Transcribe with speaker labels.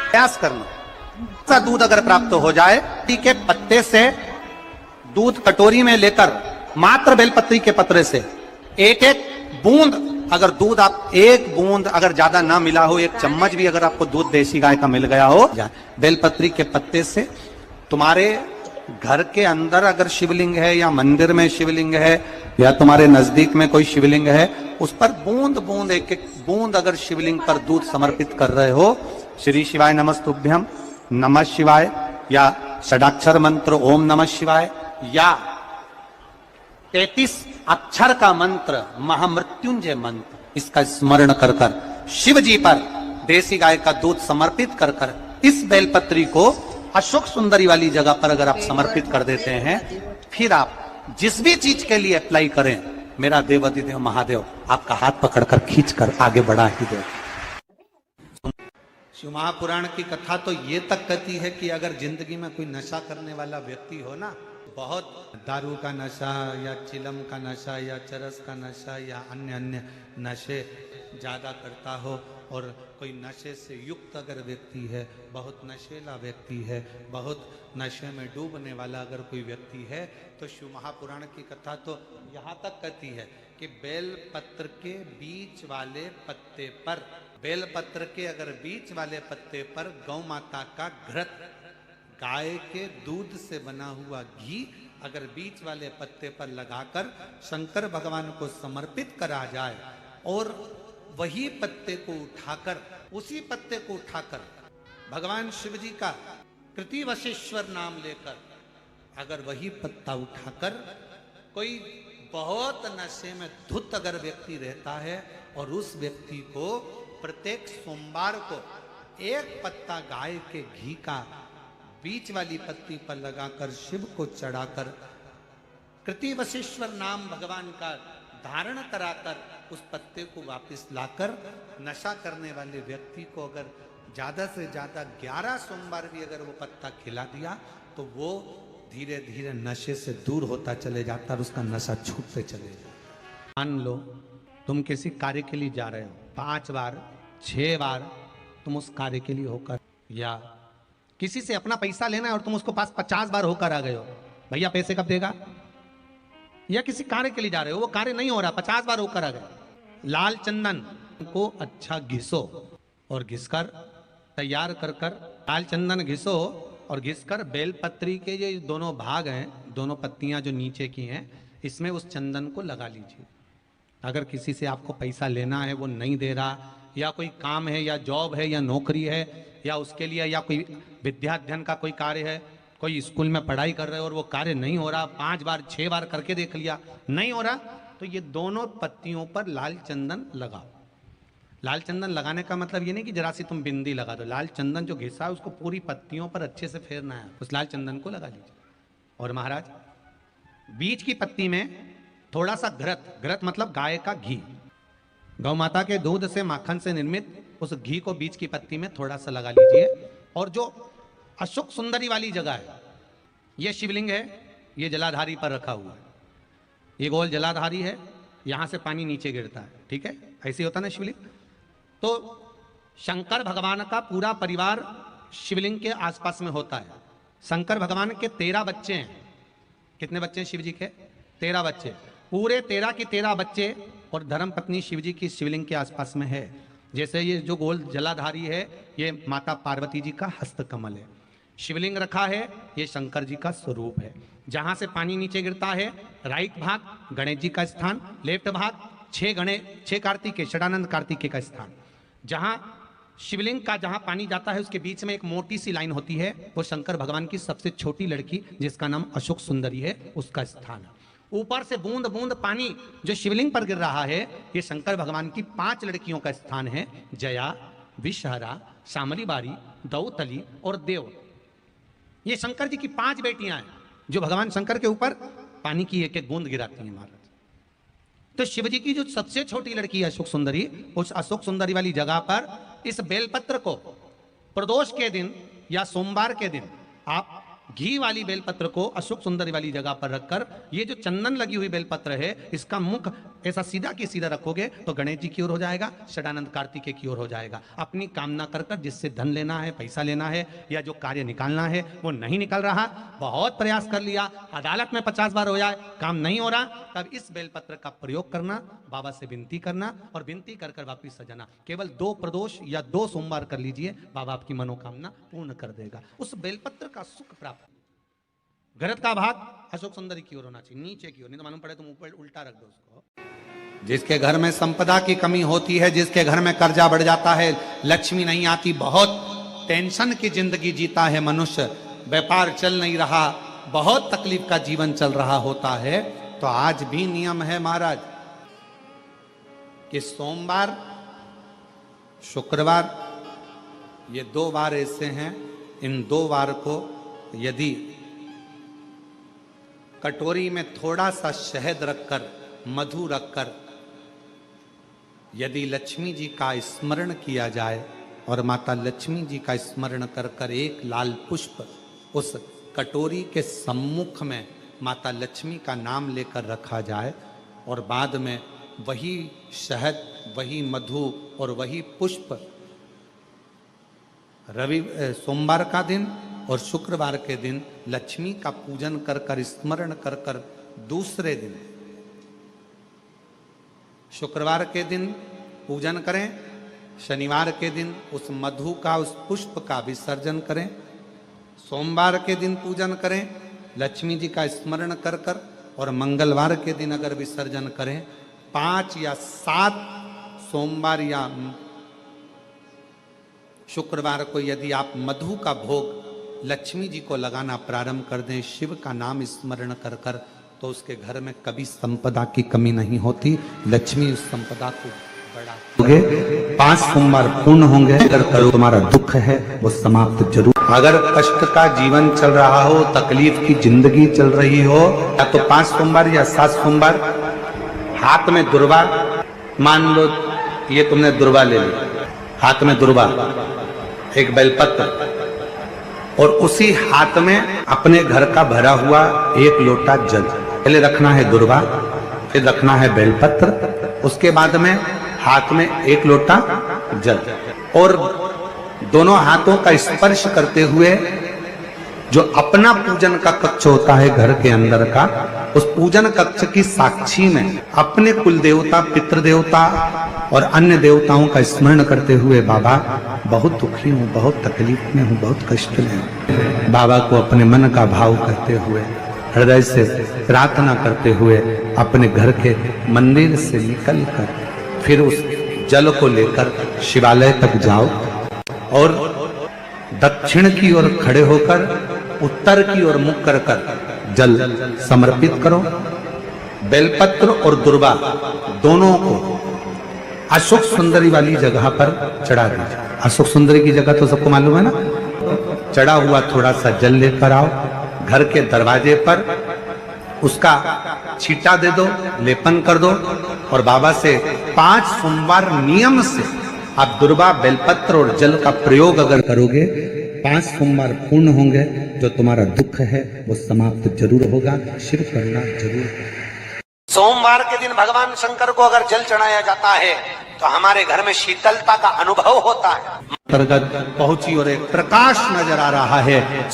Speaker 1: प्रयास करना। ऐसा दूध अगर प्राप्त हो जाए, के पत्ते से दूध कटोरी में लेकर मात्र बेलपत्री के पत्रे से एक एक बूंद, अगर दूध आप एक बूंद अगर ज्यादा ना मिला हो, एक चम्मच भी अगर आपको दूध देसी गाय का मिल गया हो, बेलपत्री के पत्ते से तुम्हारे घर के अंदर अगर शिवलिंग है या मंदिर में शिवलिंग है या तुम्हारे नजदीक में कोई शिवलिंग है, उस पर बूंद बूंद एक एक बूंद अगर शिवलिंग पर दूध समर्पित कर रहे हो, श्री शिवाय नमस्तुभ्यम, नमः शिवाय या षडाक्षर मंत्र ओम नमः शिवाय या 33 अक्षर का मंत्र महामृत्युंजय मंत्र, इसका स्मरण कर कर शिव जी पर देसी गाय का दूध समर्पित कर कर इस बेलपत्री को अशोक सुंदरी वाली जगह पर अगर आप समर्पित कर देते हैं, फिर आप जिस भी चीज के लिए अप्लाई करें, मेरा देवाधिदेव महादेव आपका हाथ पकड़कर खींचकर आगे बढ़ा ही दे। शिव महापुराण की कथा तो ये तक कहती है कि अगर जिंदगी में कोई नशा करने वाला व्यक्ति हो ना, बहुत दारू का नशा या चिलम का नशा या चरस का नशा या अन्य अन्य नशे ज्यादा करता हो, और कोई नशे से युक्त अगर व्यक्ति है, बहुत नशेला व्यक्ति है, बहुत नशे में डूबने वाला अगर कोई व्यक्ति है, तो शिव महापुराण की कथा तो यहाँ तक कहती है कि बेलपत्र के बीच वाले पत्ते पर, बेलपत्र के अगर बीच वाले पत्ते पर गौ माता का घृत, गाय के दूध से बना हुआ घी अगर बीच वाले पत्ते पर लगाकर शंकर भगवान को समर्पित करा जाए, और वही पत्ते को उठाकर, उसी पत्ते को उठाकर भगवान शिव जी का कृतिवशेश्वर नाम लेकर, अगर वही पत्ता उठाकर कोई बहुत नशे में धुत अगर व्यक्ति रहता है, और उस व्यक्ति को प्रत्येक सोमवार को एक पत्ता गाय के घी का बीच वाली पत्ती पर लगाकर शिव को चढ़ाकर कृतिवशेश्वर नाम भगवान का धारण कराकर उस पत्ते को वापस लाकर नशा करने वाले व्यक्ति को अगर ज्यादा से ज्यादा 11 सोमवार भी अगर वो पत्ता खिला दिया, तो वो धीरे धीरे नशे से दूर होता चले जाता और उसका नशा छूटते चले जाता। मान लो तुम किसी कार्य के लिए जा रहे हो, 5 बार 6 बार तुम उस कार्य के लिए होकर, या किसी से अपना पैसा लेना है और तुम उसको पास 50 बार होकर आ गए हो, भैया पैसे कब देगा, या किसी कार्य के लिए जा रहे हो, वो कार्य नहीं हो रहा, 50 बार होकर आ गए, लाल चंदन को अच्छा घिसो और घिसकर तैयार कर कर, लाल चंदन घिसो और घिसकर बेलपत्री के ये दोनों भाग हैं, दोनों पत्तियां जो नीचे की हैं, इसमें उस चंदन को लगा लीजिए। अगर किसी से आपको पैसा लेना है, वो नहीं दे रहा, या कोई काम है या जॉब है या नौकरी है या उसके लिए, या कोई विद्याध्ययन का कोई कार्य है, कोई स्कूल में पढ़ाई कर रहे हो और वो कार्य नहीं हो रहा, 5 बार 6 बार करके देख लिया नहीं हो रहा, तो ये दोनों पत्तियों पर लाल चंदन लगाओ। लाल चंदन लगाने का मतलब ये नहीं कि जरा सी तुम बिंदी लगा दो, लाल चंदन जो घिसा है उसको पूरी पत्तियों पर अच्छे से फेरना है, उस लाल चंदन को लगा लीजिए। और महाराज बीच की पत्ती में थोड़ा सा घृत, घृत मतलब गाय का घी, गौ माता के दूध से माखन से निर्मित उस घी को बीच की पत्ती में थोड़ा सा लगा लीजिए। और जो अशोक सुंदरी वाली जगह है, ये शिवलिंग है, ये जलाधारी पर रखा हुआ है, ये गोल जलाधारी है, यहां से पानी नीचे गिरता है, ठीक है, ऐसे होता ना शिवलिंग। तो शंकर भगवान का पूरा परिवार शिवलिंग के आसपास में होता है। शंकर भगवान के 13 बच्चे हैं। कितने बच्चे हैं शिव जी के? 13 बच्चे, पूरे 13 के 13 बच्चे और धर्म पत्नी शिव जी की शिवलिंग के आसपास में है। जैसे ये जो गोल जलाधारी है, ये माता पार्वती जी का हस्तकमल है। शिवलिंग रखा है, ये शंकर जी का स्वरूप है। जहां से पानी नीचे गिरता है, राइट भाग गणेश जी का स्थान, लेफ्ट भाग 6 कार्तिकेय, षडानंद कार्तिकेय का स्थान। जहां शिवलिंग का जहां पानी जाता है, उसके बीच में एक मोटी सी लाइन होती है, वो शंकर भगवान की सबसे छोटी लड़की जिसका नाम अशोक सुंदरी है, उसका स्थान है। ऊपर से बूंद बूंद पानी जो शिवलिंग पर गिर रहा है, ये शंकर भगवान की 5 लड़कियों का स्थान है, जया, विषहरा, शामली बारी, दौतली और देव। ये शंकर जी की 5 बेटियां हैं जो भगवान शंकर के ऊपर पानी की एक एक बूंद गिराती हैं महाराज। तो शिव जी की जो सबसे छोटी लड़की है अशोक सुंदरी, उस अशोक सुंदरी वाली जगह पर इस बेलपत्र को प्रदोष के दिन या सोमवार के दिन आप घी वाली बेलपत्र को अशोक सुंदरी वाली जगह पर रखकर, ये जो चंदन लगी हुई बेलपत्र है, इसका मुख ऐसा सीधा की सीधा रखोगे तो गणेश जी की ओर हो जाएगा, षडानंद कार्तिकेय की ओर हो जाएगा। अपनी कामना कर कर जिससे धन लेना है, पैसा लेना है या जो कार्य निकालना है वो नहीं निकल रहा, बहुत प्रयास कर लिया, अदालत में 50 बार हो जाए, काम नहीं हो रहा, तब इस बेलपत्र का प्रयोग करना, बाबा से विनती करना और विनती कर कर वापिस सजाना। केवल 2 प्रदोष या 2 सोमवार कर लीजिए, बाबा आपकी मनोकामना पूर्ण कर देगा। उस बेलपत्र का सुख प्राप्त। घरत का भाग अशोक सुंदरी की ओर होना चाहिए, नीचे की ओर, नहीं तो मालूम पड़े तो ऊपर उल्टा रख दो उसको। जिसके घर में संपदा की कमी होती है, जिसके घर में कर्जा बढ़ जाता है, लक्ष्मी नहीं आती, बहुत टेंशन की जिंदगी जीता है मनुष्य, व्यापार चल नहीं रहा, बहुत तकलीफ का जीवन चल रहा होता है, तो आज भी नियम है महाराज कि सोमवार, शुक्रवार, ये 2 वार ऐसे हैं, इन 2 वार को यदि कटोरी में थोड़ा सा शहद रखकर, मधु रखकर यदि लक्ष्मी जी का स्मरण किया जाए और माता लक्ष्मी जी का स्मरण कर कर एक लाल पुष्प उस कटोरी के सम्मुख में माता लक्ष्मी का नाम लेकर रखा जाए और बाद में वही शहद, वही मधु और वही पुष्प सोमवार का दिन और शुक्रवार के दिन लक्ष्मी का पूजन कर कर, स्मरण कर कर, दूसरे दिन शुक्रवार के दिन पूजन करें, शनिवार के दिन उस मधु का, उस पुष्प का विसर्जन करें, सोमवार के दिन पूजन करें लक्ष्मी जी का स्मरण कर कर, और मंगलवार के दिन अगर विसर्जन करें, 5 या 7 सोमवार या शुक्रवार को यदि आप मधु का भोग लक्ष्मी जी को लगाना प्रारंभ कर दें, शिव का नाम स्मरण कर कर, तो उसके घर में कभी संपदा की कमी नहीं होती, लक्ष्मी उस संपदा को बढ़ाती। 5 सोमवार पूर्ण होंगे, अगर करो तुम्हारा दुख है वो समाप्त जरूर। अगर कष्ट का जीवन चल रहा हो, तकलीफ की जिंदगी चल रही हो, या तो 5 सोमवार या 7 सोमवार हाथ में दुर्वा, मान लो ये तुमने दुर्वा ले ली, हाथ में दुर्वा, एक बेलपत्र, और उसी हाथ में अपने घर का भरा हुआ 1 लोटा जल, पहले रखना है दुर्वा, फिर रखना है बेलपत्र, उसके बाद में हाथ में 1 लोटा जल, और दोनों हाथों का स्पर्श करते हुए जो अपना पूजन का कक्ष होता है घर के अंदर का, उस पूजन कक्ष की साक्षी में अपने कुल देवता, पितृ देवता और अन्य देवताओं का स्मरण करते हुए, बाबा बहुत दुखी हूँ, बहुत तकलीफ में हूँ, बहुत कष्ट में हूँ, बाबा को अपने मन का भाव करते हुए, हृदय से प्रार्थना करते हुए अपने घर के मंदिर से निकल कर फिर उस जल को लेकर शिवालय तक जाओ और दक्षिण की ओर खड़े होकर उत्तर की ओर मुख कर कर जल समर्पित करो। बेलपत्र और दुर्वा दोनों को अशोक सुंदरी वाली जगह पर चढ़ा दीजिए। अशोक सुंदरी की जगह तो सबको मालूम है ना। चढ़ा हुआ थोड़ा सा जल लेकर आओ, घर के दरवाजे पर उसका छींटा दे दो, लेपन कर दो, और बाबा से 5 सोमवार नियम से आप दुर्वा, बेलपत्र और जल का प्रयोग अगर करोगे, 5 सोमवार पूर्ण होंगे, जो तुम्हारा दुख है वो समाप्त जरूर होगा, शिव करना जरूर होगा। सोमवार के दिन भगवान शंकर को अगर जल चढ़ाया जाता है तो हमारे घर में शीतलता का अनुभव होता है। अंतर्गत पहुंची और एक प्रकाश नजर आ रहा है।